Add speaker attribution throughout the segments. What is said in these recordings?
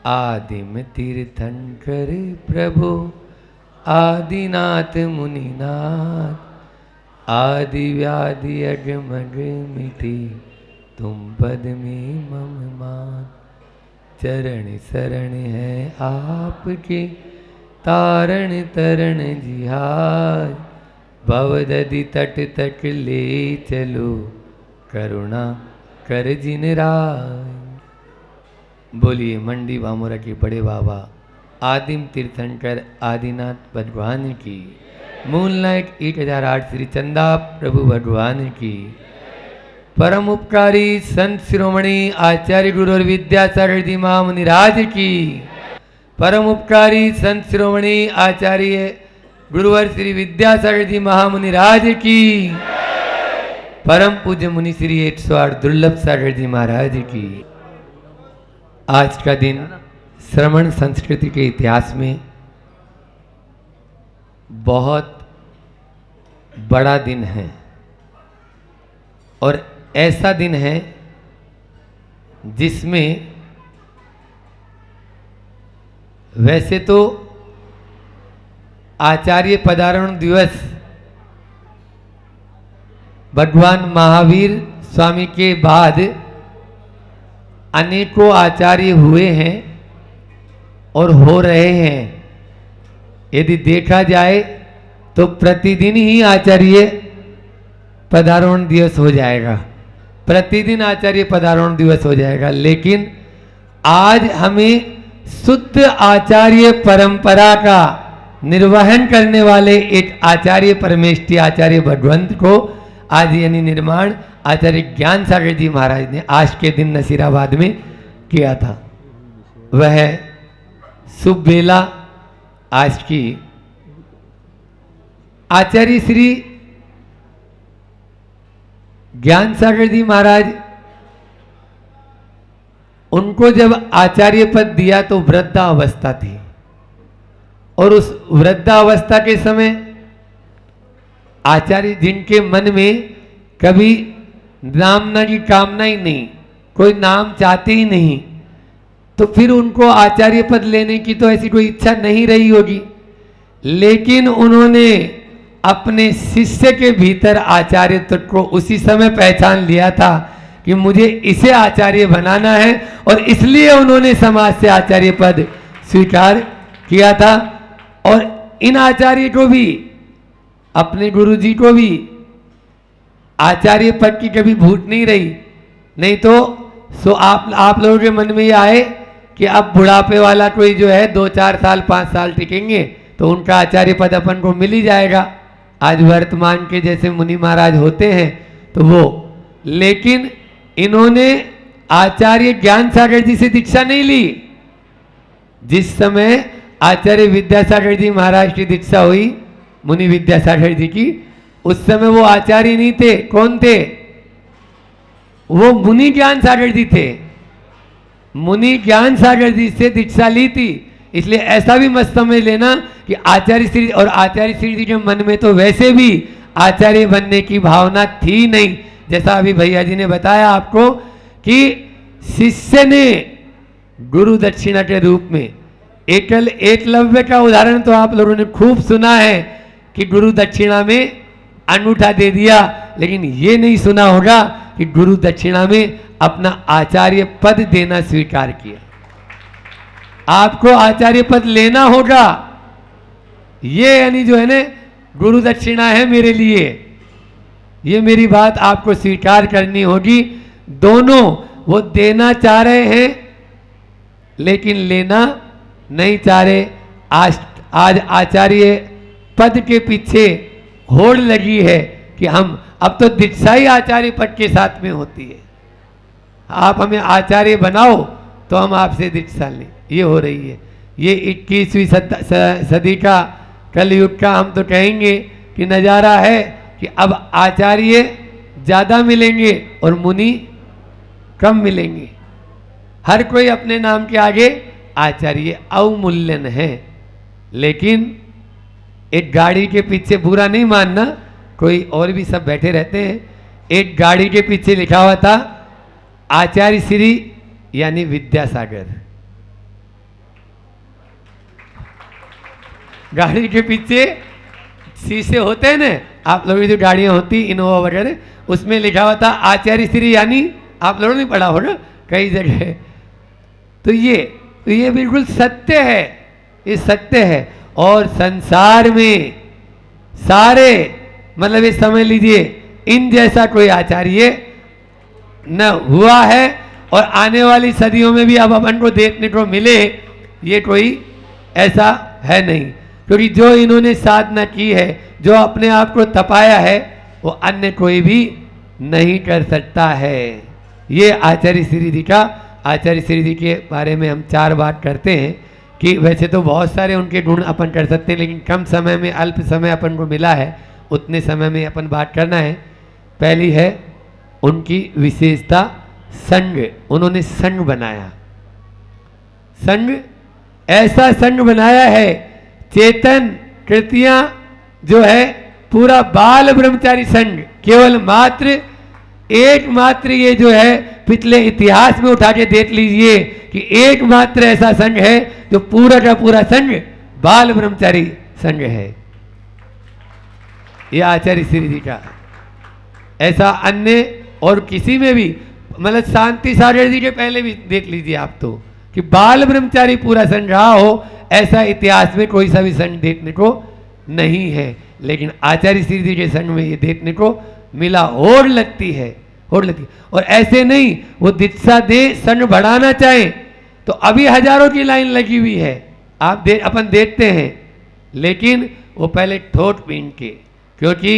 Speaker 1: आदिम तीर्थंकर प्रभु आदिनाथ मुनिनाथ, आदि व्याधि अगमग मिति तुम पद में मम मान। चरण शरण है आपके तारण तरण जिहार, भवदधि तट तक ले चलो करुणा कर जिन राय। बोलिए मंडी बामोरा के बड़े बाबा आदिम तीर्थंकर आदिनाथ भगवान की, मूनलाइट 1008 श्री चंदा प्रभु भगवान की, परम उपकारी संत शिरोमणि आचार्य गुरु और विद्यासागर जी महामुनिराज की, परम उपकारी संत शिरोमणि आचार्य गुरुवर श्री विद्यासागर जी महामुनिराज की, परम पूज्य मुनि श्री 108 दुर्लभ सागर जी महाराज की। आज का दिन श्रवण संस्कृति के इतिहास में बहुत बड़ा दिन है और ऐसा दिन है जिसमें वैसे तो आचार्य पदारोहण दिवस भगवान महावीर स्वामी के बाद अनेकों आचार्य हुए हैं और हो रहे हैं। यदि देखा जाए तो प्रतिदिन ही आचार्य पदारोहण दिवस हो जाएगा, प्रतिदिन आचार्य पदारोहण दिवस हो जाएगा। लेकिन आज हमें शुद्ध आचार्य परंपरा का निर्वहन करने वाले एक आचार्य परमेष्ठी आचार्य भगवंत को आज यानी निर्माण आचार्य ज्ञान सागर जी महाराज ने आज के दिन नसीराबाद में किया था। वह शुभ बेला आज की आचार्य श्री ज्ञान सागर जी महाराज, उनको जब आचार्य पद दिया तो वृद्धावस्था थी और उस वृद्धावस्था के समय आचार्य जिनके मन में कभी नामना की कामना ही नहीं, कोई नाम चाहते ही नहीं, तो फिर उनको आचार्य पद लेने की तो ऐसी कोई इच्छा नहीं रही होगी। लेकिन उन्होंने अपने शिष्य के भीतर आचार्यत्व को उसी समय पहचान लिया था कि मुझे इसे आचार्य बनाना है और इसलिए उन्होंने समाज से आचार्य पद स्वीकार किया था। और इन आचार्य को भी, अपने गुरु जी को भी आचार्य पद की कभी भूत नहीं रही। नहीं तो सो आप लोगों के मन में ये आए कि अब बुढ़ापे वाला कोई जो है 2-4 साल 5 साल टिकेंगे तो उनका आचार्य पद अपन को मिल ही जाएगा। आज वर्तमान के जैसे मुनि महाराज होते हैं तो वो, लेकिन इन्होंने आचार्य ज्ञान सागर जी से दीक्षा नहीं ली। जिस समय आचार्य विद्यासागर जी महाराज की दीक्षा हुई, मुनि विद्यासागर जी की, उस समय वो आचार्य नहीं थे। कौन थे? वो मुनि ज्ञान सागर जी थे। मुनि ज्ञान सागर जी से दीक्षा ली थी। इसलिए ऐसा भी मत समझ लेना कि आचार्य श्री और आचार्य श्री जी के मन में तो वैसे भी आचार्य बनने की भावना थी नहीं। जैसा अभी भैया जी ने बताया आपको कि शिष्य ने गुरु दक्षिणा के रूप में, एकलव्य का उदाहरण तो आप लोगों ने खूब सुना है कि गुरु दक्षिणा में अंगूठा दे दिया, लेकिन ये नहीं सुना होगा कि गुरु दक्षिणा में अपना आचार्य पद देना स्वीकार किया। आपको आचार्य पद लेना होगा, ये यानी जो है ना गुरु दक्षिणा है मेरे लिए, ये मेरी बात आपको स्वीकार करनी होगी। दोनों वो देना चाह रहे हैं लेकिन लेना नहीं चाह रहे। आज आचार्य पद के पीछे होड़ लगी है कि हम अब तो दीक्षा ही आचार्य पद के साथ में होती है। आप हमें आचार्य बनाओ तो हम आपसे दीक्षा लें, ये हो रही है। ये 21वीं सदी का कलयुग का हम तो कहेंगे कि नज़ारा है कि अब आचार्य ज़्यादा मिलेंगे और मुनि कम मिलेंगे। हर कोई अपने नाम के आगे आचार्य अवमूल्यन है। लेकिन एक गाड़ी के पीछे, बुरा नहीं मानना, कोई और भी सब बैठे रहते हैं, एक गाड़ी के पीछे लिखा हुआ था आचार्य श्री यानी विद्यासागर। गाड़ी के पीछे शीशे होते हैं ना, आप लोगों की जो गाड़ियाँ होती इनोवा वगैरह, उसमें लिखा हुआ था आचार्य श्री, यानी आप लोगों ने पढ़ा होगा कई जगह। तो ये बिल्कुल सत्य है, ये सत्य है। और संसार में सारे, मतलब ये समझ लीजिए, इन जैसा कोई आचार्य न हुआ है और आने वाली सदियों में भी अब अपन को देखने को मिले, ये कोई ऐसा है नहीं। क्योंकि जो इन्होंने साधना की है, जो अपने आप को तपाया है, वो अन्य कोई भी नहीं कर सकता है। ये आचार्य श्री जी का, आचार्य श्री जी के बारे में हम 4 बात करते हैं कि वैसे तो बहुत सारे उनके गुण अपन कर सकते हैं, लेकिन कम समय में, अल्प समय अपन को मिला है, उतने समय में अपन बात करना है। पहली है उनकी विशेषता संग। उन्होंने संग बनाया, संग, ऐसा संग बनाया है, चेतन कृतियां जो है पूरा बाल ब्रह्मचारी संग, केवल मात्र एकमात्र ये जो है पिछले इतिहास में उठा के देख लीजिए कि एकमात्र ऐसा संघ है जो पूरा का पूरा संघ बाल ब्रह्मचारी संघ है। यह आचार्य श्री जी का, ऐसा अन्य और किसी में भी, मतलब शांति सागर जी के पहले भी देख लीजिए आप तो, कि बाल ब्रह्मचारी पूरा संघ रहा हो, ऐसा इतिहास में कोई सा भी संघ देखने को नहीं है। लेकिन आचार्य श्री जी के संघ में ये देखने को मिला, होड़ लगती है, होड़ लगती। और ऐसे नहीं, वो दीक्षा दे संघ बढ़ाना चाहे तो अभी हजारों की लाइन लगी हुई है, आप अपन देखते हैं, लेकिन वो पहले ठोट पीन के, क्योंकि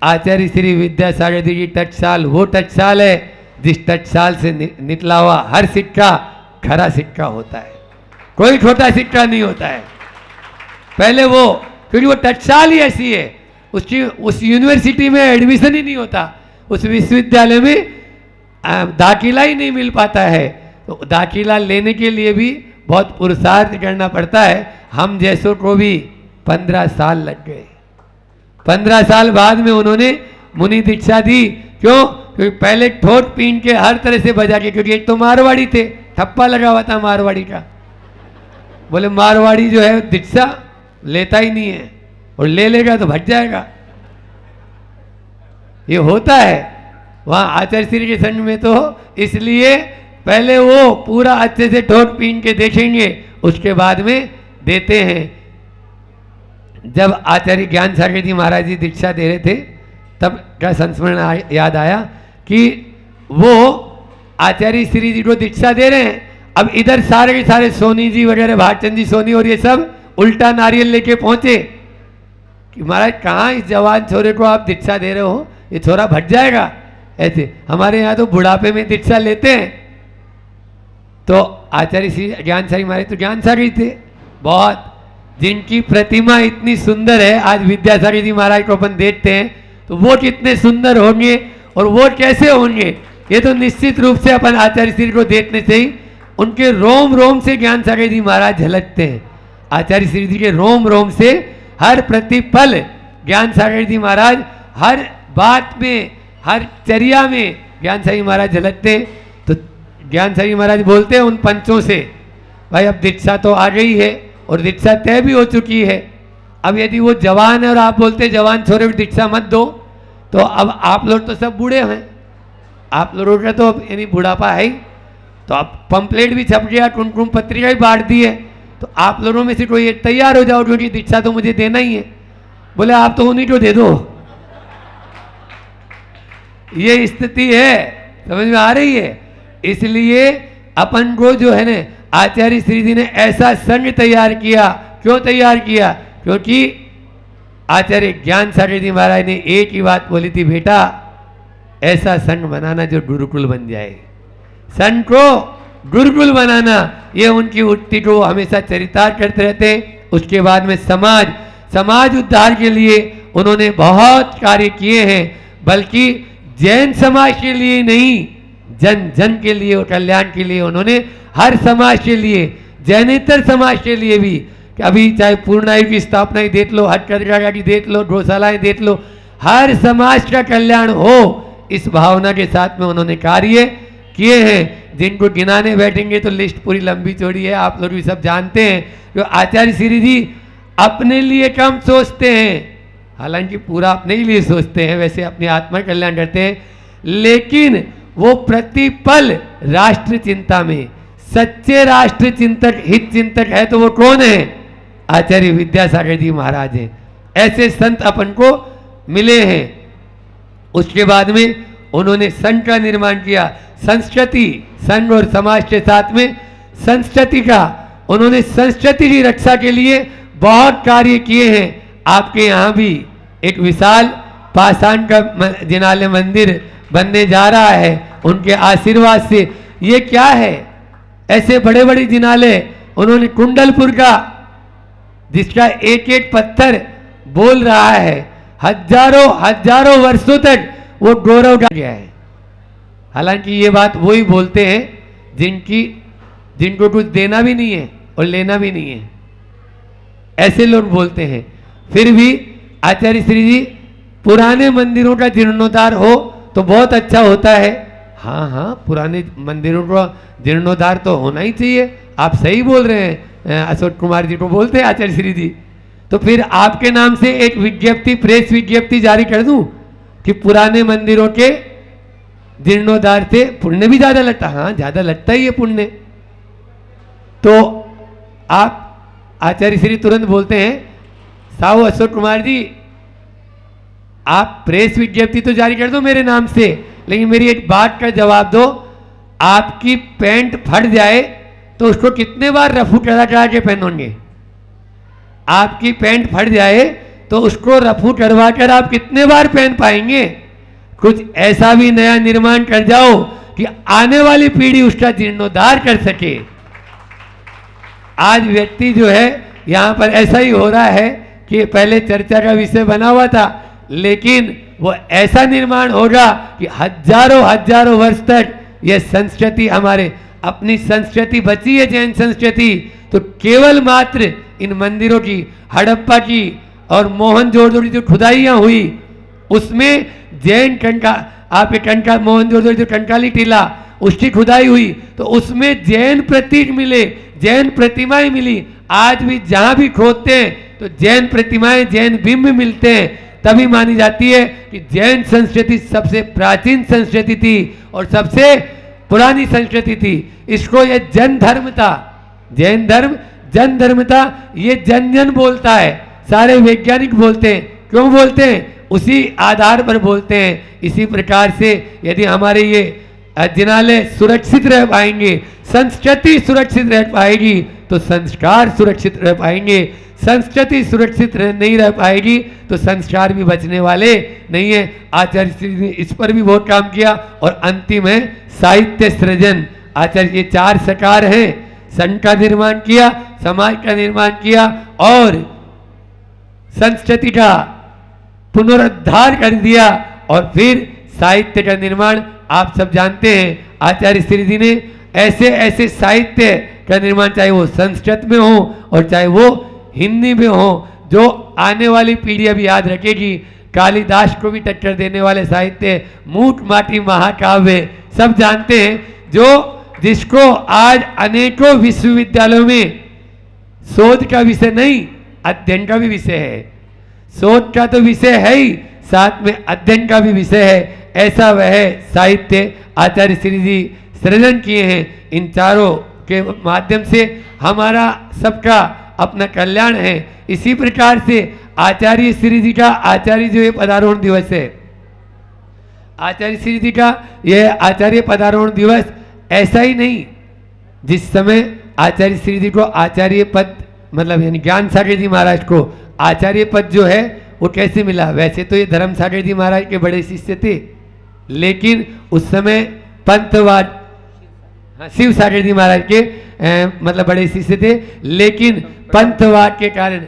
Speaker 1: आचार्य श्री विद्यासागर जी की टकसाल वो टकसाल है जिस टकसाल से निकला हुआ हर सिक्का खरा सिक्का होता है, कोई छोटा सिक्का नहीं होता है। पहले वो, क्योंकि वो टकसाल ही ऐसी है, उसकी उस यूनिवर्सिटी में एडमिशन ही नहीं होता, उस विश्वविद्यालय में दाखिला ही नहीं मिल पाता है, तो दाखिला लेने के लिए भी बहुत पुरुषार्थ करना पड़ता है। हम जैसों को भी 15 साल लग गए। 15 साल बाद में उन्होंने मुनि दीक्षा दी। क्यों? क्योंकि पहले ठोट पीन के हर तरह से बजा के, क्योंकि एक तो मारवाड़ी थे, ठप्पा लगा हुआ था मारवाड़ी का, बोले मारवाड़ी जो है दीक्षा लेता ही नहीं है, और ले लेगा तो भट जाएगा। ये होता है वहाँ आचार्य श्री के संघ में, तो इसलिए पहले वो पूरा अच्छे से ठोट पीन के देखेंगे, उसके बाद में देते हैं। जब आचार्य ज्ञान सागर जी महाराज जी दीक्षा दे रहे थे, तब का संस्मरण याद आया कि वो आचार्य श्री जी को दीक्षा दे रहे हैं। अब इधर सारे के सारे सोनी जी वगैरह, भागचंद जी सोनी और ये सब उल्टा नारियल लेके पहुंचे कि महाराज कहाँ इस जवान छोरे को आप दीक्षा दे रहे हो, ये छोरा भट जाएगा। ऐसे हमारे यहाँ तो बुढ़ापे में दीक्षा लेते हैं। तो आचार्य श्री ज्ञान सागर महाराज तो ज्ञान सागर थे बहुत, जिनकी प्रतिमा इतनी सुंदर है। आज विद्यासागर जी महाराज को अपन देखते हैं तो वो कितने सुंदर होंगे और वो कैसे होंगे, ये तो निश्चित रूप से अपन आचार्य श्री को देखने से ही उनके रोम रोम से ज्ञान सागर जी महाराज झलकते हैं। आचार्य श्री जी के रोम रोम से हर प्रतिपल ज्ञान सागर जी महाराज, हर बात में, हर चर्या में ज्ञान सागर जी महाराज झलकते हैं। तो ज्ञान सागर जी महाराज बोलते हैं उन पंचों से, भाई अब दीक्षा तो आ गई है और दीक्षा तय भी हो चुकी है, अब यदि वो जवान है और आप बोलते हैं जवान छोरे को दीक्षा मत दो, तो अब आप लोग तो सब बूढ़े हैं, आप लोगों का तो यानी बुढ़ापा है ही, तो अब पंपलेट भी छप गया, कुमकुम पत्रिका भी बांट दी है, तो आप लोगों में से कोई एक तैयार हो जाओ, क्योंकि दीक्षा तो मुझे देना ही है। बोले आप तो उन्हीं को दे दो। ये स्थिति है, समझ में आ रही है। इसलिए अपन को जो है ना, आचार्य श्री जी ने ऐसा संघ तैयार किया। क्यों तैयार किया? क्योंकि आचार्य ज्ञान सागर जी महाराज ने एक ही बात बोली थी, बेटा ऐसा संघ बनाना जो गुरुकुल बन जाए। संघ को गुरुकुल बनाना, ये उनकी उक्ति को हमेशा चरितार्थ करते रहते हैं। उसके बाद में समाज उद्धार के लिए उन्होंने बहुत कार्य किए हैं, बल्कि जैन समाज के लिए नहीं, जन जन के लिए और कल्याण के लिए उन्होंने हर समाज के लिए, जैनेतर समाज के लिए भी, कि अभी चाहे पूर्णायु की स्थापना ही देख लो, हटकरघा की देख लो, गौशालाएं देख लो, हर समाज का कल्याण हो, इस भावना के साथ में उन्होंने कार्य किए हैं, जिनको गिनाने बैठेंगे तो लिस्ट पूरी लंबी चौड़ी है, आप लोग भी सब जानते हैं। जो आचार्य श्री जी अपने लिए कम सोचते हैं, हालांकि पूरा अपने ही लिए सोचते हैं, वैसे अपनी आत्मा कल्याण करते हैं, लेकिन वो प्रतिपल राष्ट्र चिंता में सच्चे राष्ट्र चिंतक, हित चिंतक है तो वो कौन है? आचार्य विद्यासागर जी महाराज हैं। ऐसे संत अपन को मिले हैं। उसके बाद में उन्होंने संघ का निर्माण किया। संस्कृति, संघ और समाज के साथ में संस्कृति का, उन्होंने संस्कृति की रक्षा के लिए बहुत कार्य किए हैं। आपके यहाँ भी एक विशाल पाषाण का जिनालय मंदिर बनने जा रहा है उनके आशीर्वाद से। ये क्या है? ऐसे बड़े बड़े जिनालय उन्होंने, कुंडलपुर का जिसका एक एक पत्थर बोल रहा है, हजारों हजारों वर्षों तक वो गौरव का गया है। हालांकि ये बात वही बोलते हैं जिनको कुछ देना भी नहीं है और लेना भी नहीं है, ऐसे लोग बोलते हैं। फिर भी आचार्य श्री जी, पुराने मंदिरों का जीर्णोद्धार हो तो बहुत अच्छा होता है। हाँ हाँ, पुराने मंदिरों का जीर्णोद्धार तो होना ही चाहिए। आप सही बोल रहे हैं, अशोक कुमार जी को बोलते हैं आचार्य श्री जी। तो फिर आपके नाम से एक विज्ञप्ति, प्रेस विज्ञप्ति जारी कर दूं कि पुराने मंदिरों के जीर्णोद्धार से पुण्य भी ज्यादा लगता। हाँ, ज्यादा लगता ही है पुण्य। तो आप आचार्य श्री तुरंत बोलते हैं, साहू अशोक कुमार जी, आप प्रेस विज्ञप्ति तो जारी कर दो मेरे नाम से, लेकिन मेरी एक बात का जवाब दो। आपकी पैंट फट जाए तो उसको कितने बार रफू चढ़ा के पहनोगे? आपकी पैंट फट जाए तो उसको रफू चढ़वा कर आप कितने बार पहन पाएंगे? कुछ ऐसा भी नया निर्माण कर जाओ कि आने वाली पीढ़ी उसका जीर्णोद्धार कर सके। आज व्यक्ति जो है यहां पर ऐसा ही हो रहा है कि पहले चर्चा का विषय बना हुआ था, लेकिन वो ऐसा निर्माण होगा कि हजारों हजारों वर्ष तक यह संस्कृति, हमारे अपनी संस्कृति बची है, जैन संस्कृति, तो केवल मात्र इन मंदिरों की, हड़प्पा की और मोहनजोदड़ो की जो खुदाइयां हुई उसमें जैन कंका, आपके कंका मोहनजोदड़ो जो कंकाली टीला उसकी खुदाई हुई तो उसमें जैन प्रतीक मिले, जैन प्रतिमाएं मिली। आज भी जहां भी खोदते हैं तो जैन प्रतिमाएं, जैन बिंब मिलते हैं, तभी मानी जाती है कि जैन संस्कृति सबसे प्राचीन संस्कृति थी और सबसे पुरानी संस्कृति थी। इसको ये जन धर्म था, जैन धर्म जन धर्म था, ये जन जन बोलता है, सारे वैज्ञानिक बोलते हैं। क्यों बोलते हैं? उसी आधार पर बोलते हैं। इसी प्रकार से यदि हमारे ये जिनालय सुरक्षित रह पाएंगे, संस्कृति सुरक्षित रह पाएगी तो संस्कार सुरक्षित रह पाएंगे। संस्कृति सुरक्षित नहीं रह पाएगी तो संस्कार भी बचने वाले नहीं है। आचार्य श्री ने इस पर भी बहुत काम किया। और अंतिम है साहित्य सृजन। आचार्य ये चार सकार हैं, संघ का निर्माण किया, समाज का निर्माण किया और संस्कृति का पुनरुद्धार कर दिया और फिर साहित्य का निर्माण। आप सब जानते हैं आचार्य श्री जी ने ऐसे ऐसे साहित्य का निर्माण, चाहे वो संस्कृत में हो और चाहे वो हिंदी में हो, जो आने वाली पीढ़ी अभी याद रखेगी। कालिदास को भी टक्कर देने वाले साहित्य, मूठ माटी महाकाव्य सब जानते हैं, जो जिसको आज अनेकों विश्वविद्यालयों में शोध का विषय नहीं, अध्ययन का भी विषय है। शोध का तो विषय है ही, साथ में अध्ययन का भी विषय है। ऐसा वह साहित्य आचार्य श्री जी सृजन किए हैं। इन चारों के माध्यम से हमारा सबका अपना कल्याण है। इसी प्रकार से आचार्य श्री जी का, आचार्य जो ये पदारोहण दिवस है, आचार्य श्री जी का यह आचार्य पदारोहण दिवस ऐसा ही नहीं, जिस समय आचार्य श्री जी को आचार्य पद, मतलब यानी ज्ञान सागर जी महाराज को आचार्य पद जो है वो कैसे मिला? वैसे तो ये धर्म सागर जी महाराज के बड़े शिष्य थे, लेकिन उस समय पंथवाद, शिव सागर जी महाराज के मतलब बड़े शिष्य थे, लेकिन पंथवाद के कारण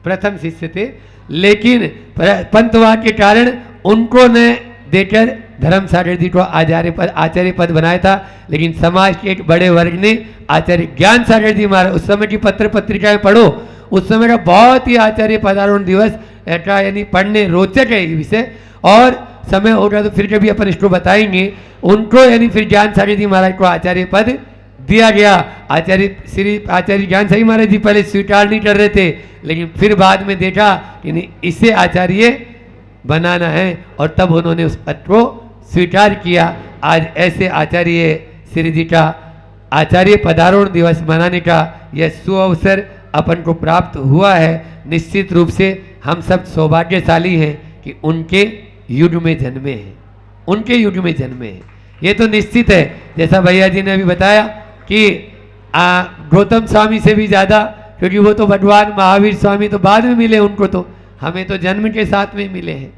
Speaker 1: प्रथम शिष्य थे, लेकिन पंथवाद के कारण उनको ने देकर धर्म सागर जी को आचार्य पद बनाया था। लेकिन समाज के एक बड़े वर्ग ने आचार्य ज्ञान सागर जी महाराज, उस समय की पत्र पत्रिकाएं पढ़ो, उस समय का बहुत ही आचार्य पदारोहण दिवस का यानी पढ़ने रोचक है ये विषय, और समय होगा तो फिर कभी अपन इसको बताएंगे। उनको यानी फिर ज्ञान सागर जी महाराज को आचार्य पद दिया गया। आचार्य ज्ञान साई महाराज जी पहले स्वीकार नहीं कर रहे थे, लेकिन फिर बाद में देखा कि नहीं, इसे आचार्य बनाना है, और तब उन्होंने उस पद को स्वीकार किया। आज ऐसे आचार्य श्री जी का आचार्य पदारोहण दिवस मनाने का यह सुअवसर अपन को प्राप्त हुआ है। निश्चित रूप से हम सब सौभाग्यशाली हैं कि उनके युग में जन्मे हैं, उनके युग में जन्मे हैं, ये तो निश्चित है। जैसा भैया जी ने अभी बताया कि गौतम स्वामी से भी ज़्यादा, क्योंकि वो तो भगवान महावीर स्वामी तो बाद में मिले उनको, तो हमें तो जन्म के साथ में मिले हैं।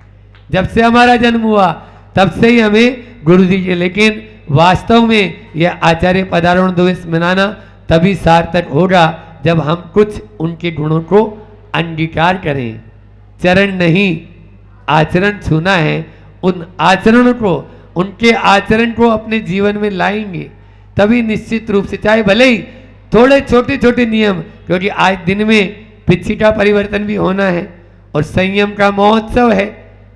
Speaker 1: जब से हमारा जन्म हुआ तब से ही हमें गुरु जी के, लेकिन वास्तव में यह आचार्य पदारोहण दिवस मनाना तभी सार्थक होगा जब हम कुछ उनके गुणों को अंगीकार करें। चरण नहीं आचरण छूना है, उन आचरण को, उनके आचरण को अपने जीवन में लाएंगे तभी निश्चित रूप से, चाहे भले ही थोड़े छोटे छोटे नियम, क्योंकि आज दिन में पृथ्वी का परिवर्तन भी होना है और संयम का महोत्सव है,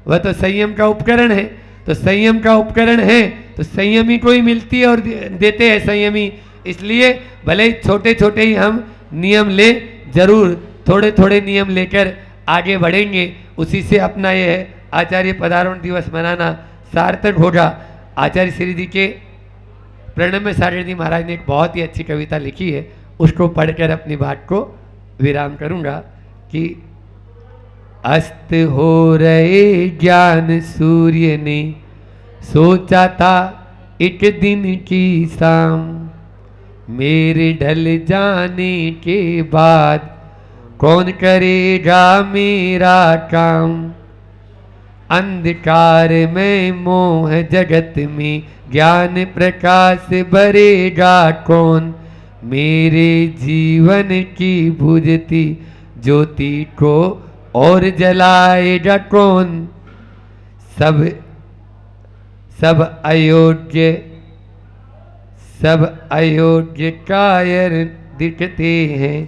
Speaker 1: वह तो संयम का उपकरण है। तो संयम का उपकरण है तो संयमी को ही मिलती है और देते हैं संयमी, इसलिए भले ही छोटे छोटे ही हम नियम ले, जरूर थोड़े थोड़े नियम लेकर आगे बढ़ेंगे, उसी से अपना यह आचार्य पदारोहण दिवस मनाना सार्थक होगा। आचार्य श्री जी के प्रणम्य सागर जी महाराज ने एक बहुत ही अच्छी कविता लिखी है, उसको पढ़कर अपनी बात को विराम करूंगा कि अस्त हो रहे ज्ञान सूर्य ने सोचा था एक दिन की शाम, मेरे ढल जाने के बाद कौन करेगा मेरा काम। अंधकार में मोह जगत में ज्ञान प्रकाश भरेगा कौन, मेरे जीवन की बुझती ज्योति को और जलाएगा कौन। सब अयोग्य कायर दिखते हैं,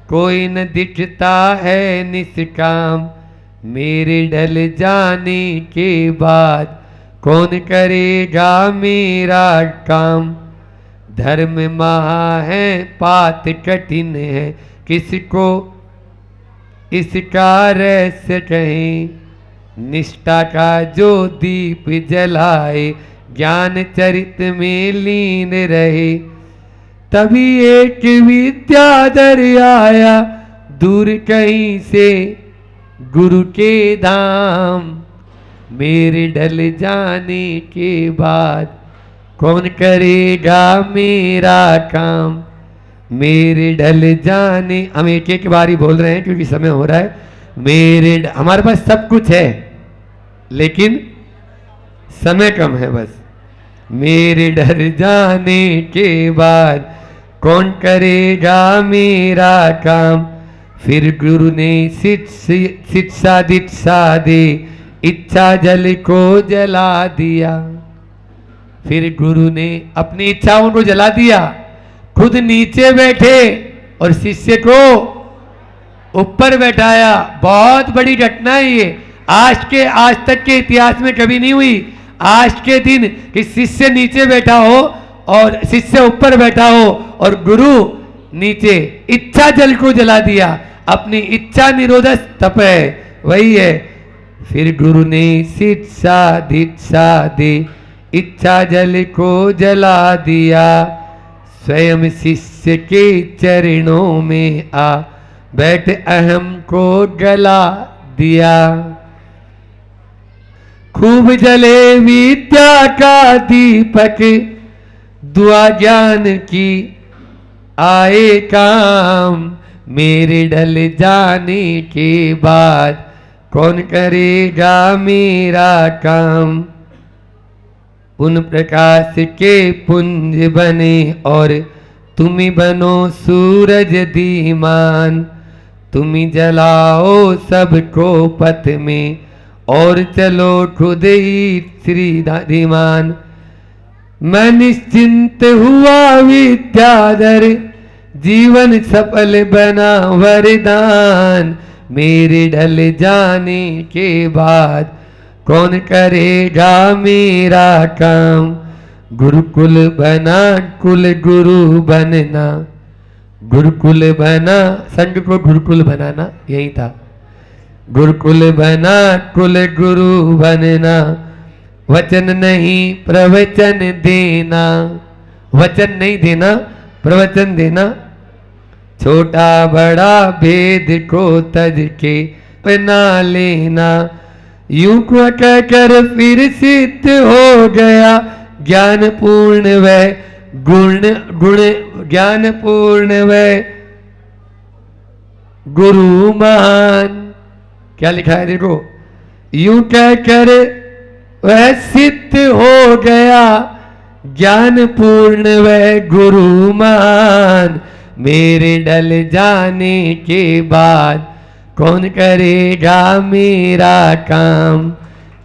Speaker 1: कोई न दिखता है निष्काम, मेरे ढल जाने के बाद कौन करेगा मेरा काम। धर्म महा है पात कठिन है, किसको इसका रहस्य कहें, निष्ठा का जो दीप जलाए ज्ञान चरित में लीन रहे। तभी एक विद्याधर आया दूर कहीं से गुरु के धाम, मेरे ढल जाने के बाद कौन करेगा मेरा काम। मेरे ढल जाने, हम एक एक बार ही बोल रहे हैं क्योंकि समय हो रहा है। हमारे पास सब कुछ है लेकिन समय कम है बस। मेरे ढल जाने के बाद कौन करेगा मेरा काम। फिर गुरु ने शिक्षा दीक्षा दे इच्छा जल को जला दिया। फिर गुरु ने अपनी इच्छाओं को जला दिया, खुद नीचे बैठे और शिष्य को ऊपर बैठाया। बहुत बड़ी घटना है ये, आज तक के इतिहास में कभी नहीं हुई। आज के दिन कि शिष्य नीचे बैठा हो और शिष्य ऊपर बैठा हो और गुरु नीचे, इच्छा जल को जला दिया। अपनी इच्छा निरोधक तप है, वही है। फिर गुरु ने शिक्षा दीक्षा दे इच्छा जल को जला दिया। स्वयं शिष्य के चरणों में आ बैठ अहम को जला दिया। खूब जले विद्या का दीपक, दुआ ज्ञान की आए काम। मेरे ढल जाने के बाद कौन करेगा मेरा काम। उन प्रकाश के पुंज बने और तुम बनो सूरज दीमान। तुम जलाओ सबको पथ में और चलो खुद ही श्रीधीमान। मैं निश्चिंत हुआ विद्याधर, जीवन सफल बना वरदान। मेरे ढल जाने के बाद कौन करेगा मेरा काम। गुरुकुल बना कुल गुरु बनना, गुरुकुल बना, संघ को गुरुकुल बनाना यही था। गुरुकुल बना कुल गुरु बनना, वचन नहीं प्रवचन देना, वचन नहीं देना प्रवचन देना, छोटा बड़ा भेद को तज के बना लेना, यूं को कहकर फिर सिद्ध हो गया ज्ञान पूर्ण वह गुण गुण, ज्ञान पूर्ण वह गुरु महान। क्या लिखा है देखो, यूं कहकर वह सिद्ध हो गया ज्ञान पूर्ण वह गुरु महान, मेरे डल जाने के बाद कौन करेगा मेरा काम,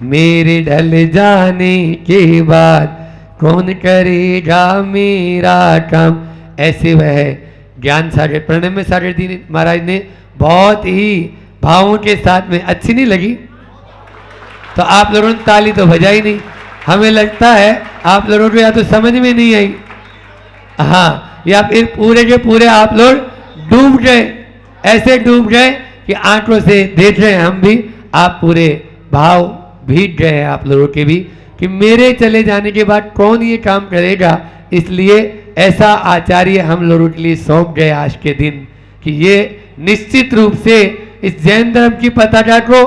Speaker 1: मेरे डल जाने के बाद कौन करेगा मेरा काम। ऐसे वह ज्ञान सागर प्रणम्य सागर जी महाराज ने बहुत ही भावों के साथ में, अच्छी नहीं लगी तो आप लोगों ने ताली तो बजाई नहीं, हमें लगता है आप लोगों को या तो समझ में नहीं आई, हाँ, या फिर पूरे के पूरे आप लोग डूब गए, ऐसे डूब गए कि आंखों से देख रहे हैं हम भी, आप पूरे भाव भीग गए हैं आप लोगों के भी कि मेरे चले जाने के बाद कौन ये काम करेगा। इसलिए ऐसा आचार्य हम लोगों के लिए सौंप गए आज के दिन कि ये निश्चित रूप से इस जैन धर्म की पताका को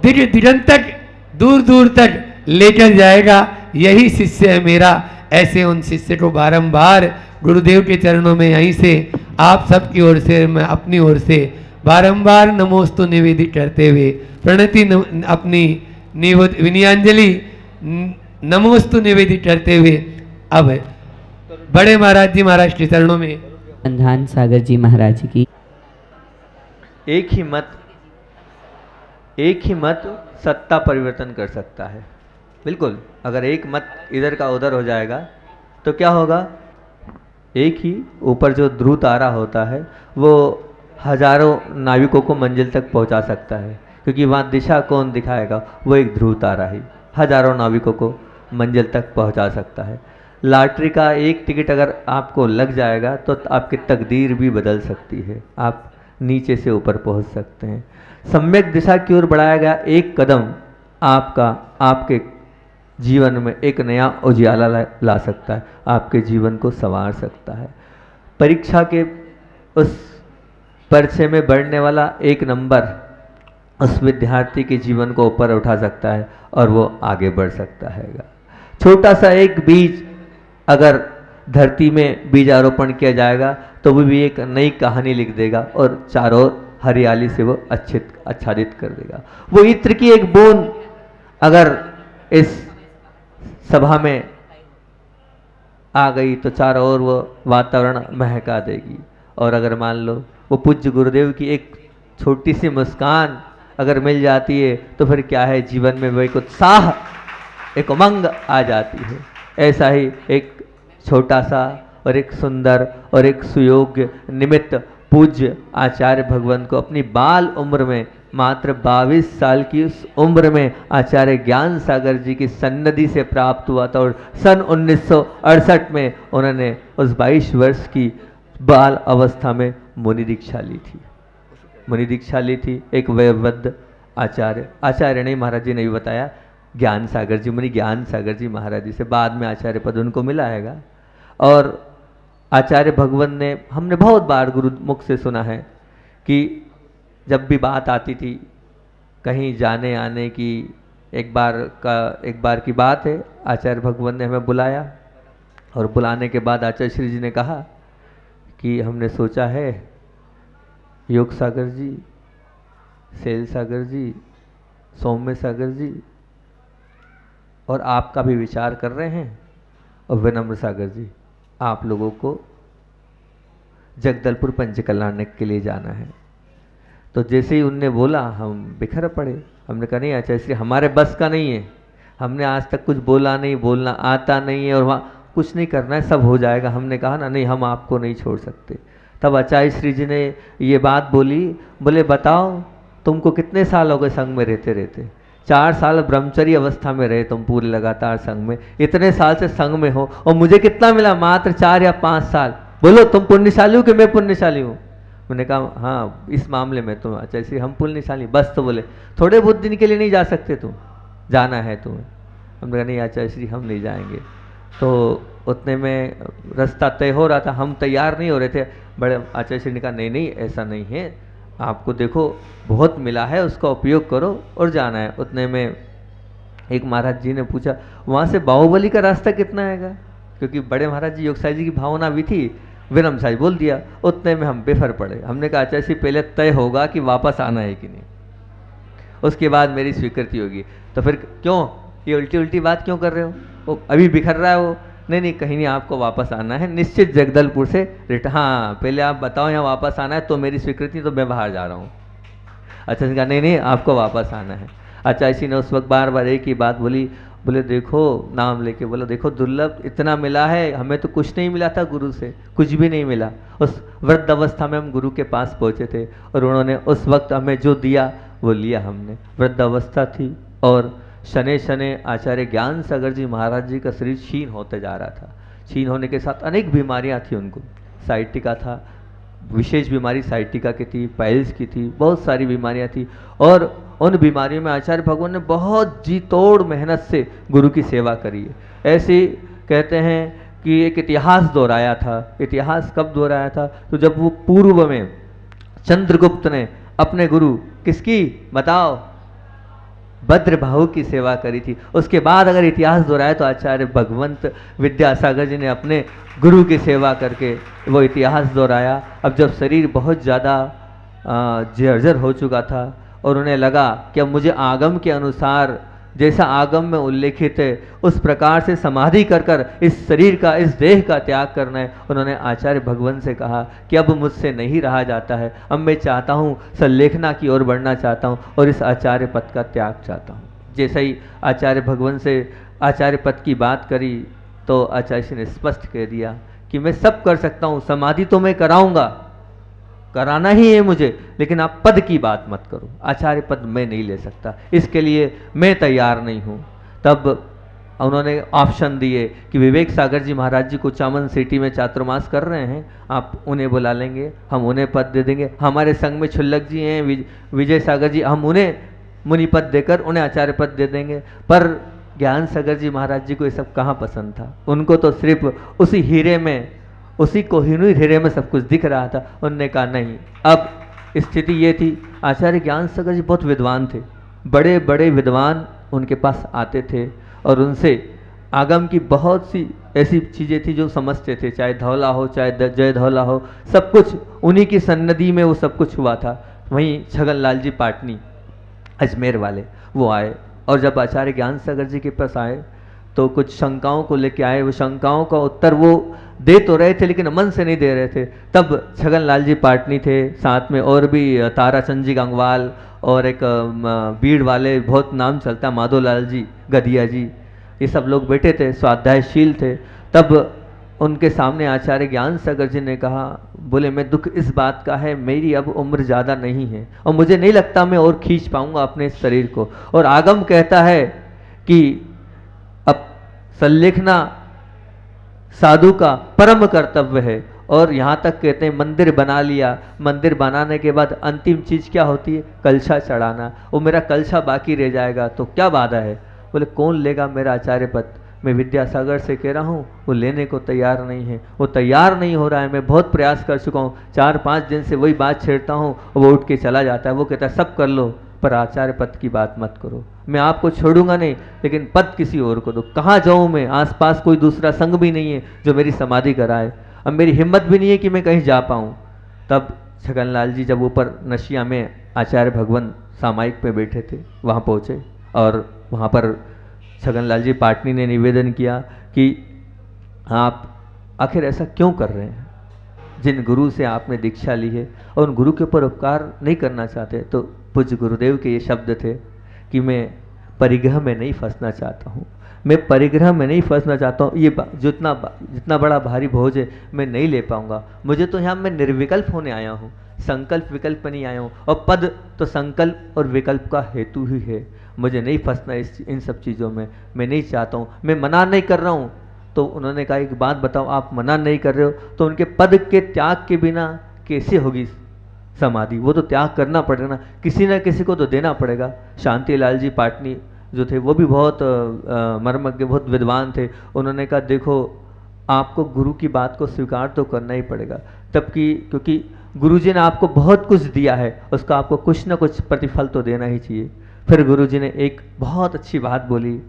Speaker 1: दिग दिगंतक दूर दूर तक लेकर जाएगा, यही शिष्य है मेरा। ऐसे उन शिष्य को बारंबार गुरुदेव के चरणों में यहीं से आप सबकी ओर से, मैं अपनी ओर से बारंबार नमोस्तु निवेदित करते हुए प्रणति अपनी विनयांजलि नमोस्तु निवेदित करते हुए अब बड़े महाराज जी महाराज के चरणों में
Speaker 2: अंधान सागर जी महाराज की।
Speaker 3: एक ही मत सत्ता परिवर्तन कर सकता है। बिल्कुल, अगर एक मत इधर का उधर हो जाएगा तो क्या होगा, एक ही ऊपर जो ध्रुव तारा होता है वो हजारों नाविकों को मंजिल तक पहुंचा सकता है, क्योंकि वहाँ दिशा कौन दिखाएगा, वो एक ध्रुव तारा ही हजारों नाविकों को मंजिल तक पहुंचा सकता है। लॉटरी का एक टिकट अगर आपको लग जाएगा तो आपकी तकदीर भी बदल सकती है, आप नीचे से ऊपर पहुंच सकते हैं। सम्यक दिशा की ओर बढ़ाया गया एक कदम आपके जीवन में एक नया उजियाला ला सकता है, आपके जीवन को संवार सकता है। परीक्षा के उस पर्चे में बढ़ने वाला एक नंबर उस विद्यार्थी के जीवन को ऊपर उठा सकता है और वो आगे बढ़ सकता है। छोटा सा एक बीज अगर धरती में बीजारोपण किया जाएगा तो वो भी एक नई कहानी लिख देगा और चारों ओर हरियाली से वो आच्छादित कर देगा। वो इत्र की एक बूंद अगर इस सभा में आ गई तो चारों ओर वो वातावरण महका देगी। और अगर मान लो वो पूज्य गुरुदेव की एक छोटी सी मुस्कान अगर मिल जाती है तो फिर क्या है, जीवन में वो एक उत्साह, एक उमंग आ जाती है। ऐसा ही एक छोटा सा और एक सुंदर और एक सुयोग्य निमित्त पूज्य आचार्य भगवंत को अपनी बाल उम्र में, मात्र 22 साल की उस उम्र में आचार्य ज्ञान सागर जी की सन्निधि से प्राप्त हुआ था। और सन 1968 में उन्होंने उस 22 वर्ष की बाल अवस्था में मुनि दीक्षा ली थी। एक वयोवृद्ध आचार्य ने, महाराज जी ने भी बताया, ज्ञान सागर जी, मुनि ज्ञान सागर जी महाराज जी से बाद में आचार्य पद उनको मिला हैगा। और आचार्य भगवंत ने, हमने बहुत बार गुरु मुख से सुना है कि जब भी बात आती थी कहीं जाने आने की, एक बार की बात है, आचार्य भगवंत ने हमें बुलाया और बुलाने के बाद आचार्य श्री जी ने कहा कि हमने सोचा है योग सागर जी, शैल सागर जी, सौम्य सागर जी और आपका भी विचार कर रहे हैं, और विनम्र सागर जी, आप लोगों को जगदलपुर पंचकल्याण के लिए जाना है। तो जैसे ही उनने बोला हम बिखर पड़े। हमने कहा नहीं आचार्य श्री, हमारे बस का नहीं है, हमने आज तक कुछ बोला नहीं, बोलना आता नहीं है और वहाँ कुछ नहीं करना है, सब हो जाएगा। हमने कहा ना, नहीं हम आपको नहीं छोड़ सकते। तब आचार्य श्री जी ने ये बात बोली, बोले बताओ तुमको कितने साल हो गए संघ में रहते रहते, 4 साल ब्रह्मचर्य अवस्था में रहे तुम पूरे लगातार संघ में, इतने साल से संघ में हो और मुझे कितना मिला, मात्र 4 या 5 साल। बोलो तुम पुण्यशाली हो कि मैं पुण्यशाली हूँ? मैंने कहा हाँ इस मामले में तुम, अच्छा इसलिए हम पुण्यशाली। बस तो बोले थोड़े बहुत दिन के लिए नहीं जा सकते तुम, जाना है तुम्हें? हमने कहा नहीं अच्छा इसलिए हम नहीं जाएंगे। तो उतने में रास्ता तय हो रहा था, हम तैयार नहीं हो रहे थे। बड़े आचार्य ने कहा नहीं नहीं ऐसा नहीं है, आपको देखो बहुत मिला है उसका उपयोग करो और जाना है। उतने में एक महाराज जी ने पूछा वहाँ से बाहुबली का रास्ता कितना आएगा, क्योंकि बड़े महाराज जी योग साई जी की भावना भी थी। विनम साई बोल दिया। उतने में हम बेफर पड़े। हमने कहा आचार्य जी पहले तय होगा कि वापस आना है कि नहीं, उसके बाद मेरी स्वीकृति होगी। तो फिर क्यों ये उल्टी उल्टी बात क्यों कर रहे हो, वो अभी बिखर रहा है वो। नहीं नहीं कहीं नहीं, आपको वापस आना है निश्चित, जगदलपुर से हाँ पहले आप बताओ यहाँ वापस आना है तो मेरी स्वीकृति, तो मैं बाहर जा रहा हूँ। अच्छा जी कहा नहीं नहीं आपको वापस आना है। अच्छा इसी ने उस वक्त बार बार एक ही बात बोली, बोले देखो नाम लेके बोलो देखो दुर्लभ इतना मिला है, हमें तो कुछ नहीं मिला था गुरु से, कुछ भी नहीं मिला। उस वृद्ध अवस्था में हम गुरु के पास पहुँचे थे और उन्होंने उस वक्त हमें जो दिया वो लिया हमने। वृद्ध अवस्था थी और शनै शनै आचार्य ज्ञान सागर जी महाराज जी का शरीर क्षीण होते जा रहा था। क्षीण होने के साथ अनेक बीमारियां थी उनको, साइटिका था, विशेष बीमारी साइटिका की थी, पाइल्स की थी, बहुत सारी बीमारियां थी। और उन बीमारियों में आचार्य भगवान ने बहुत जी तोड़ मेहनत से गुरु की सेवा करी है। ऐसे कहते हैं कि एक इतिहास दोहराया था। इतिहास कब दोहराया था? तो जब वो पूर्व में चंद्रगुप्त ने अपने गुरु किसकी बताओ, भद्रबाहु की सेवा करी थी। उसके बाद अगर इतिहास दोहराए तो आचार्य भगवंत विद्यासागर जी ने अपने गुरु की सेवा करके वो इतिहास दोहराया। अब जब शरीर बहुत ज़्यादा जर्जर हो चुका था और उन्हें लगा कि अब मुझे आगम के अनुसार जैसा आगम में उल्लेखित है उस प्रकार से समाधि कर कर इस शरीर का, इस देह का त्याग करना है। उन्होंने आचार्य भगवान से कहा कि अब मुझसे नहीं रहा जाता है, अब मैं चाहता हूँ संलेखना की ओर बढ़ना चाहता हूँ और इस आचार्य पद का त्याग चाहता हूँ। जैसे ही आचार्य भगवान से आचार्य पद की बात करी तो आचार्य जी ने स्पष्ट कह दिया कि मैं सब कर सकता हूँ, समाधि तो मैं कराऊंगा, कराना ही है मुझे, लेकिन आप पद की बात मत करो, आचार्य पद मैं नहीं ले सकता, इसके लिए मैं तैयार नहीं हूँ। तब उन्होंने ऑप्शन दिए कि विवेक सागर जी महाराज जी को चामन सिटी में चातुर्मास कर रहे हैं, आप उन्हें बुला लेंगे, हम उन्हें पद दे देंगे। हमारे संघ में छुल्लक जी हैं, विजय सागर जी, हम उन्हें मुनि पद देकर उन्हें आचार्य पद दे देंगे। पर ज्ञान सागर जी महाराज जी को ये सब कहाँ पसंद था, उनको तो सिर्फ उसी हीरे में, उसी कोहिनूर हीरे में सब कुछ दिख रहा था। उन्होंने कहा नहीं। अब स्थिति ये थी, आचार्य ज्ञान सागर जी बहुत विद्वान थे, बड़े बड़े विद्वान उनके पास आते थे और उनसे आगम की बहुत सी ऐसी चीज़ें थी जो समझते थे, चाहे धौला हो चाहे जय धौला हो, सब कुछ उन्हीं की सन्निधि में वो सब कुछ हुआ था। वहीं छगन लाल जी पाटनी अजमेर वाले वो आए और जब आचार्य ज्ञान सागर जी के पास आए तो कुछ शंकाओं को लेके आए। वो शंकाओं का उत्तर वो दे तो रहे थे लेकिन मन से नहीं दे रहे थे। तब छगन लाल जी पाटनी थे, साथ में और भी ताराचंद जी गंगवाल और एक बीड़ वाले बहुत नाम चलता माधोलाल जी गदिया जी, ये सब लोग बैठे थे, स्वाध्यायशील थे। तब उनके सामने आचार्य ज्ञान सागर जी ने कहा, बोले मैं दुख इस बात का है, मेरी अब उम्र ज़्यादा नहीं है और मुझे नहीं लगता मैं और खींच पाऊंगा अपने इस शरीर को, और आगम कहता है कि अब संलेखना साधु का परम कर्तव्य है। और यहाँ तक कहते हैं मंदिर बना लिया, मंदिर बनाने के बाद अंतिम चीज़ क्या होती है, कलशा चढ़ाना। वो मेरा कलशा बाकी रह जाएगा तो क्या बाधा है। बोले कौन लेगा मेरा आचार्य पद, मैं विद्यासागर से कह रहा हूँ, वो लेने को तैयार नहीं है, वो तैयार नहीं हो रहा है। मैं बहुत प्रयास कर चुका हूँ, 4-5 दिन से वही बात छेड़ता हूँ, वो उठ के चला जाता है। वो कहता है सब कर लो पर आचार्य पद की बात मत करो, मैं आपको छोड़ूंगा नहीं लेकिन पद किसी और को दो। कहाँ जाऊँ मैं, आसपास कोई दूसरा संघ भी नहीं है जो मेरी समाधि कराए, अब मेरी हिम्मत भी नहीं है कि मैं कहीं जा पाऊँ। तब छगनलाल जी जब ऊपर नशिया में आचार्य भगवान सामायिक पे बैठे थे वहाँ पहुँचे और वहाँ पर छगनलाल जी पाटनी ने निवेदन किया कि आप आखिर ऐसा क्यों कर रहे हैं, जिन गुरु से आपने दीक्षा ली है और उन गुरु के ऊपर उपकार नहीं करना चाहते। तो पूज्य गुरुदेव के ये शब्द थे कि मैं परिग्रह में नहीं फंसना चाहता हूँ, मैं परिग्रह में नहीं फंसना चाहता हूँ, ये जितना बड़ा भारी भोज है मैं नहीं ले पाऊंगा। मुझे तो यहाँ मैं निर्विकल्प होने आया हूँ, संकल्प विकल्प नहीं आया हूँ, और पद तो संकल्प और विकल्प का हेतु ही है। मुझे नहीं फंसना इन सब चीज़ों में, मैं नहीं चाहता हूँ। मैं मना नहीं कर रहा हूँ। तो उन्होंने कहा एक बात बताओ, आप मना नहीं कर रहे हो तो उनके पद के त्याग के बिना कैसे होगी समाधि? वो तो त्याग करना पड़ेगा ना, किसी न किसी को तो देना पड़ेगा। शांतिलाल जी पाटनी जो थे वो भी बहुत मर्मज्ञ, बहुत विद्वान थे। उन्होंने कहा देखो आपको गुरु की बात को स्वीकार तो करना ही पड़ेगा, तब कि क्योंकि गुरुजी ने आपको बहुत कुछ दिया है, उसका आपको कुछ ना कुछ प्रतिफल तो देना ही चाहिए। फिर गुरुजी ने एक बहुत अच्छी बात बोली,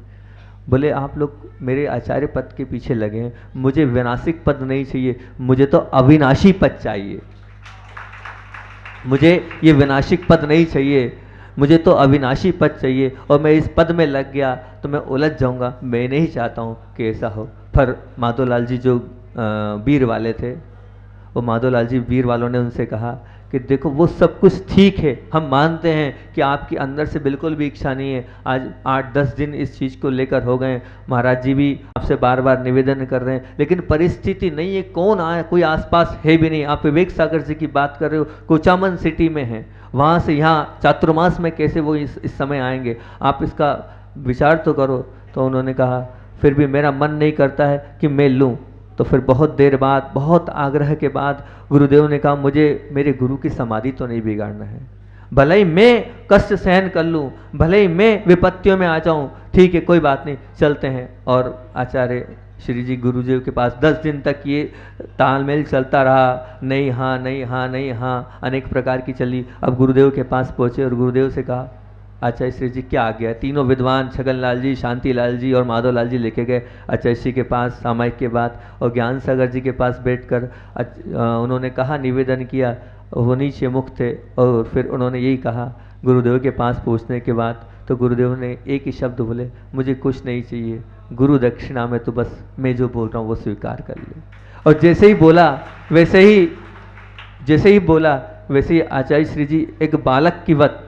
Speaker 3: बोले आप लोग मेरे आचार्य पद के पीछे लगे हैं, मुझे विनाशिक पद नहीं चाहिए, मुझे तो अविनाशी पद चाहिए। मुझे ये विनाशिक पद नहीं चाहिए, मुझे तो अविनाशी पद चाहिए, और मैं इस पद में लग गया तो मैं उलझ जाऊंगा। मैं नहीं चाहता हूँ कि ऐसा हो। पर माधोलाल जी जो वीर वाले थे, वो माधोलाल जी वीर वालों ने उनसे कहा कि देखो वो सब कुछ ठीक है, हम मानते हैं कि आपकी अंदर से बिल्कुल भी इच्छा नहीं है। आज 8-10 दिन इस चीज़ को लेकर हो गए, महाराज जी भी आपसे बार बार निवेदन कर रहे हैं, लेकिन परिस्थिति नहीं है। कौन आए, कोई आसपास है भी नहीं। आप विवेक सागर जी की बात कर रहे हो, कोचामन सिटी में है, वहाँ से यहाँ चातुर्मास में कैसे वो इस समय आएंगे? आप इसका विचार तो करो। तो उन्होंने कहा फिर भी मेरा मन नहीं करता है कि मैं लूँ। तो फिर बहुत देर बाद, बहुत आग्रह के बाद गुरुदेव ने कहा मुझे मेरे गुरु की समाधि तो नहीं बिगाड़ना है, भले ही मैं कष्ट सहन कर लूँ, भले ही मैं विपत्तियों में आ जाऊँ, ठीक है कोई बात नहीं, चलते हैं। और आचार्य श्री जी गुरुदेव के पास 10 दिन तक ये तालमेल चलता रहा, नहीं हाँ नहीं हाँ नहीं हाँ, अनेक प्रकार की चली। अब गुरुदेव के पास पहुँचे और गुरुदेव से कहा आचार्य श्री जी क्या आ गया? तीनों विद्वान छगनलाल जी, शांतिलाल जी और माधोलाल जी लेके गए आचार्य श्री के पास सामायिक के बाद, और ज्ञान सागर जी के पास बैठकर उन्होंने कहा, निवेदन किया। वो नीचे मुख थे और फिर उन्होंने यही कहा गुरुदेव के पास पहुँचने के बाद। तो गुरुदेव ने एक ही शब्द बोले, मुझे कुछ नहीं चाहिए, गुरु दक्षिणा में तो बस मैं जो बोल रहा हूँ वो स्वीकार कर ले। और जैसे ही बोला वैसे ही आचार्य श्री जी एक बालक की वत,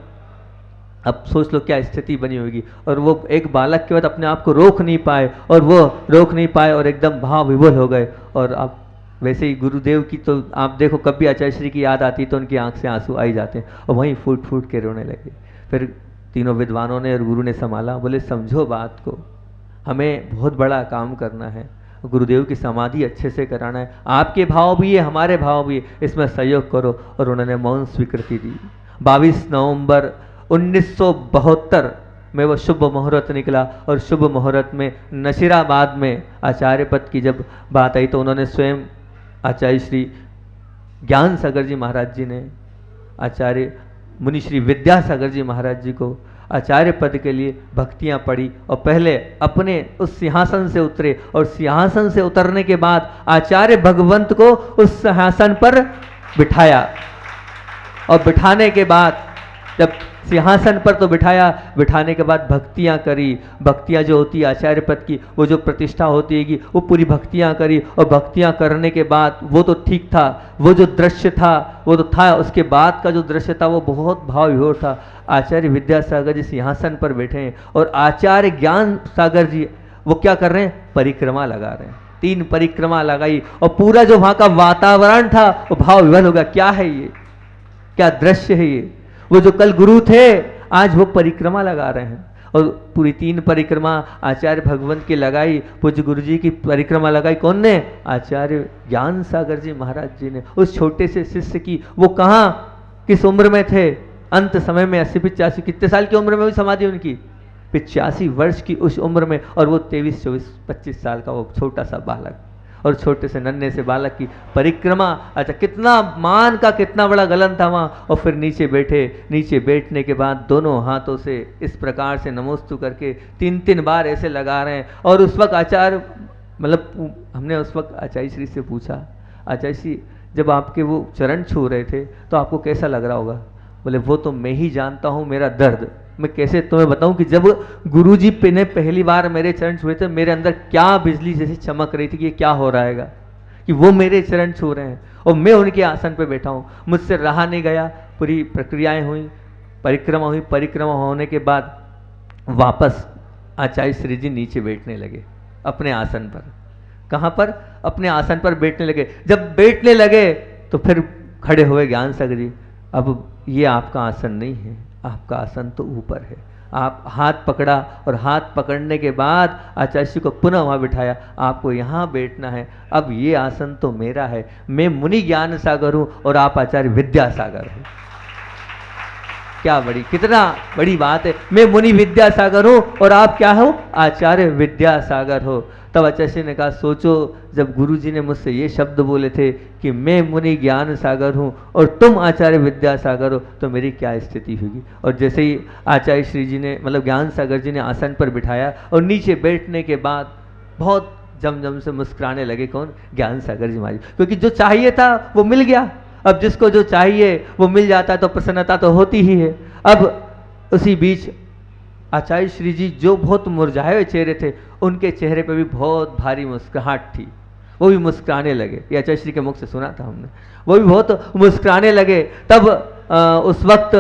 Speaker 3: अब सोच लो क्या स्थिति बनी होगी, और वो एक बालक के बाद अपने आप को रोक नहीं पाए और एकदम भाव विभोर हो गए। और अब वैसे ही गुरुदेव की तो आप देखो, कभी आचार्य श्री की याद आती तो उनकी आंख से आंसू आ ही जाते हैं, और वहीं फूट फूट के रोने लगे। फिर तीनों विद्वानों ने और गुरु ने संभाला, बोले समझो बात को, हमें बहुत बड़ा काम करना है, गुरुदेव की समाधि अच्छे से कराना है, आपके भाव भी है हमारे भाव भी है, इसमें सहयोग करो। और उन्होंने मौन स्वीकृति दी। 22 नवंबर 1972 में वो शुभ मुहूर्त निकला, और शुभ मुहूर्त में नशीराबाद में आचार्य पद की जब बात आई तो उन्होंने स्वयं आचार्य श्री ज्ञान सागर जी महाराज जी ने आचार्य मुनि श्री विद्यासागर जी महाराज जी को आचार्य पद के लिए भक्तियां पढ़ी, और पहले अपने उस सिंहासन से उतरे, और सिंहासन से उतरने के बाद आचार्य भगवंत को उस सिंहासन पर बिठाया। और बिठाने के बाद जब सिंहासन पर तो बिठाने के बाद भक्तियां करी। भक्तियां जो होती है आचार्य पद की, वो जो प्रतिष्ठा होती है वो पूरी भक्तियां करी। और भक्तियां करने के बाद वो तो ठीक था, वो जो दृश्य था वो तो था, उसके बाद का जो दृश्य था वो बहुत भाव विभोर था। आचार्य विद्यासागर जी सिंहासन पर बैठे हैं और आचार्य ज्ञान सागर जी वो क्या कर रहे हैं? परिक्रमा लगा रहे हैं। 3 परिक्रमा लगाई और पूरा जो वहां का वातावरण था वो भाव विभोर हो गया। क्या है ये, क्या दृश्य है ये? वो जो कल गुरु थे आज वो परिक्रमा लगा रहे हैं, और पूरी 3 परिक्रमा आचार्य भगवंत की लगाई, पूज्य गुरु जी की परिक्रमा लगाई। कौन ने? आचार्य ज्ञान सागर जी महाराज जी ने। उस छोटे से शिष्य की, वो कहाँ किस उम्र में थे? अंत समय में 80-85 कितने साल की उम्र में हुई समाधि उनकी? 85 वर्ष की उस उम्र में, और वो 23-24-25 साल का वो छोटा सा बालक, और छोटे से नन्हे से बालक की परिक्रमा। अच्छा, कितना मान का कितना बड़ा गलन था वहाँ। और फिर नीचे बैठे, नीचे बैठने के बाद दोनों हाथों से इस प्रकार से नमोस्तु करके 3-3 बार ऐसे लगा रहे हैं। और उस वक्त आचार्य, मतलब हमने उस वक्त आचार्य श्री से पूछा, आचार्य श्री जब आपके वो चरण छू रहे थे तो आपको कैसा लग रहा होगा? बोले वो तो मैं ही जानता हूँ मेरा दर्द, मैं कैसे तुम्हें बताऊं कि जब गुरुजी ने पहली बार मेरे चरण छुए थे मेरे अंदर क्या बिजली जैसी चमक रही थी कि ये क्या हो रहा है, कि वो मेरे चरण छू रहे हैं और मैं उनके आसन पे बैठा हूँ। मुझसे रहा नहीं गया, पूरी प्रक्रियाएं हुई, परिक्रमा हुई। परिक्रमा होने के बाद वापस आचार्य श्री जी नीचे बैठने लगे अपने आसन पर। कहाँ पर? अपने आसन पर बैठने लगे। जब बैठने लगे तो फिर खड़े हुए ज्ञान सागर जी, अब ये आपका आसन नहीं है, आपका आसन तो ऊपर है। आप हाथ पकड़ा और हाथ पकड़ने के बाद आचार्य जी को पुनः वहाँ बिठाया, आपको यहाँ बैठना है, अब ये आसन तो मेरा है, मैं मुनि ज्ञान सागर हूँ और आप आचार्य विद्यासागर हो। क्या कितना बड़ी बात है, मैं मुनि विद्यासागर हूँ और आप क्या हो? आचार्य विद्यासागर हो। तब आचार्य ने कहा, सोचो जब गुरुजी ने मुझसे ये शब्द बोले थे कि मैं मुनि ज्ञान सागर हूँ और तुम आचार्य विद्यासागर हो, तो मेरी क्या स्थिति होगी। और जैसे ही आचार्य श्री जी ने मतलब ज्ञान सागर जी ने आसन पर बिठाया और नीचे बैठने के बाद बहुत जम से मुस्कुराने लगे। कौन? ज्ञान सागर जी महाराज, क्योंकि जो चाहिए था वो मिल गया। अब जिसको जो चाहिए वो मिल जाता तो प्रसन्नता तो होती ही है। अब उसी बीच आचार्य श्री जी जो बहुत मुरझाए हुए चेहरे थे, उनके चेहरे पे भी बहुत भारी मुस्कुराहट थी, वो भी मुस्कुराने लगे। ये आचार्य श्री के मुख से सुना था हमने, वो भी बहुत मुस्कुराने लगे। तब उस वक्त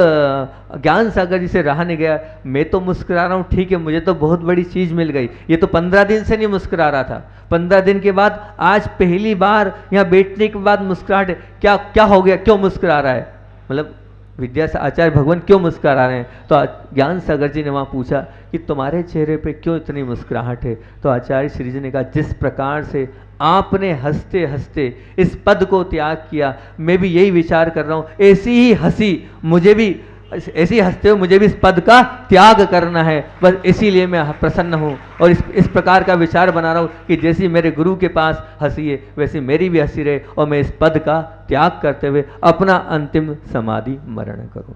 Speaker 3: ज्ञान सागर जी से रहा नहीं गया, मैं तो मुस्कुरा रहा हूँ, ठीक है, मुझे तो बहुत बड़ी चीज़ मिल गई। ये तो 15 दिन से नहीं मुस्कुरा रहा था, 15 दिन के बाद आज पहली बार यहाँ बैठने के बाद मुस्कुराहट। क्या क्या हो गया, क्यों मुस्कुरा रहा है? मतलब विद्या से आचार्य भगवान क्यों मुस्कुरा रहे हैं? तो ज्ञान सागर जी ने वहाँ पूछा कि तुम्हारे चेहरे पे क्यों इतनी मुस्कुराहट है? तो आचार्य श्री जी ने कहा, जिस प्रकार से आपने हंसते हंसते इस पद को त्याग किया, मैं भी यही विचार कर रहा हूँ, ऐसी ही हंसी मुझे भी, ऐसी हंसते हुए मुझे भी इस पद का त्याग करना है, बस इसीलिए मैं प्रसन्न हूँ और इस प्रकार का विचार बना रहा हूँ कि जैसी मेरे गुरु के पास हंसी है वैसी मेरी भी हंसी रहे और मैं इस पद का त्याग करते हुए अपना अंतिम समाधि मरण करूँ।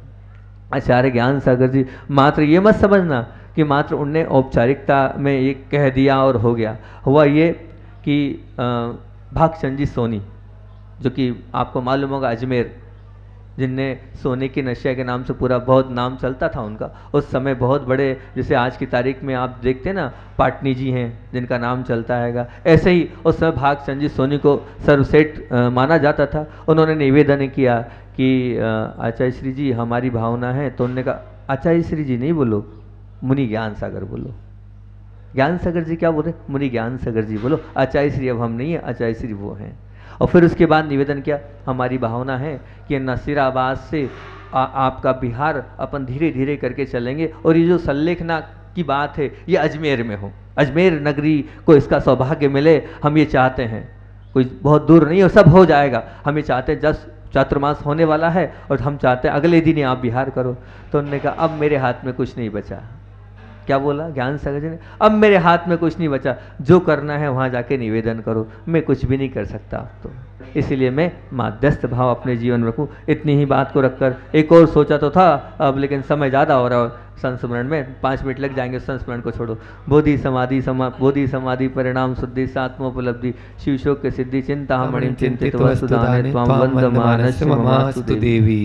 Speaker 3: आचार्य ज्ञान सागर जी, मात्र ये मत समझना कि मात्र उनने औपचारिकता में ये कह दिया और हो गया। हुआ ये कि भागचंद जी सोनी, जो कि आपको मालूम होगा अजमेर, जिनने सोने की नशिया के नाम से पूरा बहुत नाम चलता था उनका, उस समय बहुत बड़े, जैसे आज की तारीख में आप देखते हैं ना पाटनी जी हैं जिनका नाम चलता हैगा, ऐसे ही उस समय भागचंद जी सोनी को सर्वश्रेष्ठ माना जाता था। उन्होंने निवेदन किया कि आचार्य श्री जी हमारी भावना है, तो उन्होंने कहा आचार्य श्री जी नहीं बोलो, मुनि ज्ञान सागर बोलो। ज्ञान सागर जी क्या बोले? मुनि ज्ञान सागर जी बोलो। आचार्य श्री अब हम नहीं है, आचार्य श्री वो हैं। और फिर उसके बाद निवेदन किया, हमारी भावना है कि नसीराबाद से आपका बिहार अपन धीरे धीरे करके चलेंगे और ये जो सल्लेखना की बात है ये अजमेर में हो, अजमेर नगरी को इसका सौभाग्य मिले, हम ये चाहते हैं। कोई बहुत दूर नहीं है, सब हो जाएगा। हम ये चाहते हैं, 10 चातुर्मास होने वाला है और हम चाहते हैं अगले दिन ही आप बिहार करो। तो उन्होंने कहा अब मेरे हाथ में कुछ नहीं बचा। क्या बोला ज्ञान सागर जी ने? अब मेरे हाथ में कुछ नहीं बचा, जो करना है वहाँ जाके निवेदन करो, मैं कुछ भी नहीं कर सकता अब तो। इसीलिए मैं माध्यस्थ भाव अपने जीवन में रखूँ। इतनी ही बात को रखकर एक और सोचा तो था अब, लेकिन समय ज़्यादा हो रहा है, संस्मरण में 5 मिनट लग जाएंगे, संस्मरण को छोड़ो। बोधि समाधि परिणाम शुद्धि सात्मोपलब्धि शिवशोक के सिद्धि चिंता मणिम चिंतित वसुदाने त्वां वंदमानस्य ममास्तु देवी।